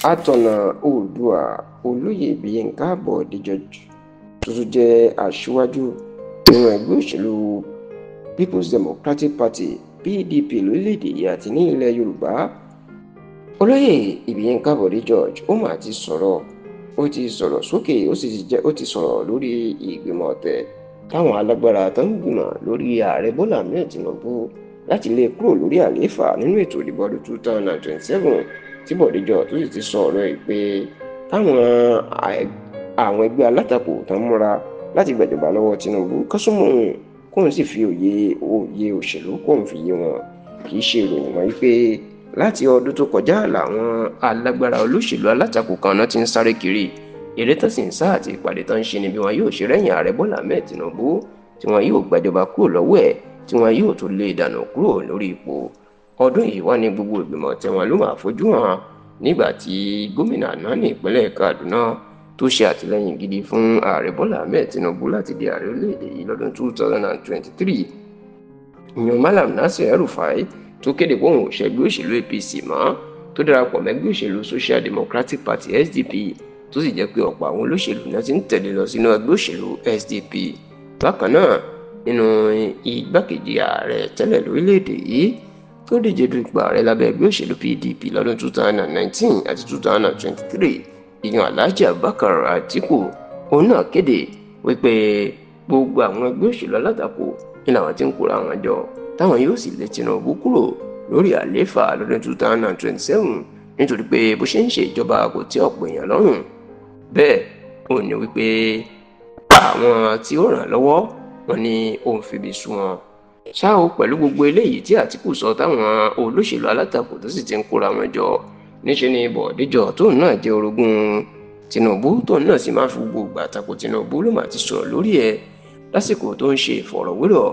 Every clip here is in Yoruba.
Atọ̀nà Oòduà Olóyè Yínká Bọ̀dé George tó tún jẹ́ aṣíwájú nínú ẹgbẹ́ òṣèlú People's Democratic Party PDP lórílẹ̀‐èdè yìí àti ní ilẹ̀ Yorùbá. Olóyè Yínká Bọ̀dé George ó mà ti sọ̀rọ̀ sókè ó ti sọ̀rọ̀ lórí ìgbìmọ̀ ọ̀tẹ̀ táwọn alágbára tó ń gbìmọ̀ lórí ààrẹ Bọ́lá Ahmed Tinubu láti lé kúrò lórí àlééfà nínú ètò ìdìbò ọdún 2027 tí Bọ̀dé George tó sì ti sọ ọ̀rọ̀ ẹ̀ pé táwọn ẹgbẹ́ alátakò tó ń múra láti gbàjọba lọ́wọ́ Tinubu kọ́sùmọ̀ kóun sì fi òye òṣèlú kóun fi yé wọn. Kì í ṣe ìròyìn mọ́ wípé láti ọdún tó kọjá làwọn alágbára olóṣèlú alátakò kan náà ti ń sáré kiri eré tó sì ń sá àti ìpàdé tó ń ṣe ni bí wọn yóò ṣe rẹ́yìn ààrẹ Bọ́lá Ahmed Tinubu tí wọn yóò gbàjọba kúrò lọ́wọ́ ẹ̀ tí wọn yóò tún lé dànù kúrò lórí ipò. Ọdún yìí wá ní gbogbo ìgbìmọ̀ tẹ̀wọ̀n ló máa fojú hàn nígbà tí gómìnà náà ní ìpínlẹ̀ Kaduna tó ṣe àtìlẹ́yìn gidi fún ààrẹ Bọ́lá Ahmed Tinubu láti di ààrẹ orílẹ̀-èdè yìí lọ́dún 2023. ìyẹn Malam Nasir El-Rufai tó kéde pé òun ò ṣẹgbẹ́ òṣèlú APC mọ́ tó darapọ̀ mẹ́gbẹ́ òṣèlú Social Democratic Party SDP tó sì jẹ́ pé ọ̀pọ̀ àwọn olóṣèlú náà ti ń tẹ̀lé lọ sínú ẹgbẹ́ òṣèlú SDP. Bákan náà nínú igbákejì ààrẹ tẹ́lẹ̀ lórílẹ̀‐èdè yìí tó díje du ipò ààrẹ lábẹ́ ẹgbẹ́ òṣèlú PDP lọ́dún 2019 àti 2023 ìyẹn Alhaji Abubakar Atiku òun náà kéde wípé gbogbo àwọn ẹgbẹ́ òṣèlú alátakò ní làwọn ti ń kóra wọn jọ táwọn yóò sì lé Tinubu kúrò lórí àlééfà lọ́dún 2027 nítorí pé bó ṣe ń ṣe ìjọba kò tẹ́ ọ̀pọ̀ èèyàn lọ́rùn. Bẹ́ẹ̀ ó ní wípé àwọn tí ó ràn lọ́wọ́ wọn ni òun fìbí sú wọn. Ṣá o pẹ̀lú gbogbo eléyìí tí Àtíkù sọ táwọn olóṣèlú alátakò tó sì ti ń kóra wọn jọ níṣẹ́ ni Bọ̀dé George tóun náà jẹ́ orogún Tinubu tóun náà sì máa fi gbogbo ìgbà tako Tinubu ló máa ti sọ̀rọ̀ lórí ẹ̀ lásìkò tó ń ṣe ìfọ̀rọ̀wérọ̀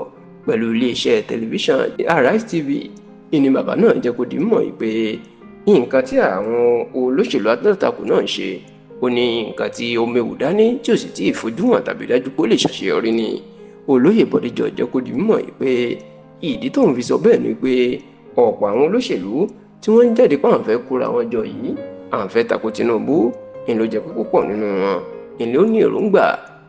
pẹ̀lú iléeṣẹ́ tẹlifíṣàn Arise TV. Ìní bàbá náà jẹ́ kó di mọ̀ pé nǹkan tí àwọn olóṣèlú alátakò náà ń ṣe ó ní nǹkan tí ó méwu dání tí ò sì tí ì fojú hàn tàbí dájú pé ó lè ṣàṣeyọrí ni. Olóyè Bọ̀dé George jẹ́ kó di mọ̀ pé ìdí tóun fi sọ bẹ́ẹ̀ ni pé ọ̀pọ̀ àwọn olóṣèlú tí wọ́n ń jáde pé àwọn fẹ́ kóra wọn jọ yìí àwọn fẹ́ tako Tinubu ìlú jẹ́ pé púpọ̀ nínú wọn ìlú ó ní èròǹgbà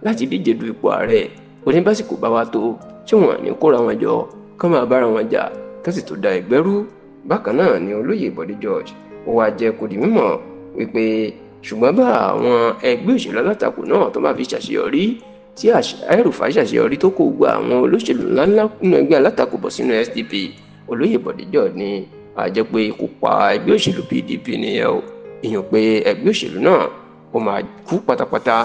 láti díje du ipò ààrẹ oníbásíkò bá wa tó tí wọn ní kóra wọn jọ kán máa bára wọn jà tó sì tó da ẹgbẹ́ rú. Bákan náà ni Olóyè Bọ̀dé George ó wá jẹ́ kó di mímọ̀ wípé ṣùgbọ́n bá àwọn ẹgbẹ́ òṣèlú alátakò náà tó máa fi ṣàṣeyọrí tí El-Rufai ṣàṣeyọrí tó kó gba àwọn olóṣèlú ńláńlá nínú ẹgbẹ́ alátakò bọ̀ sínú SDP. Olóyè Bọ̀dé George ní àjẹ́ pé kó pa ẹgbẹ́ òṣèlú PDP nìyẹn o ìyẹn pé ẹgbẹ́ òṣèlú náà ó máa kú pátápátá.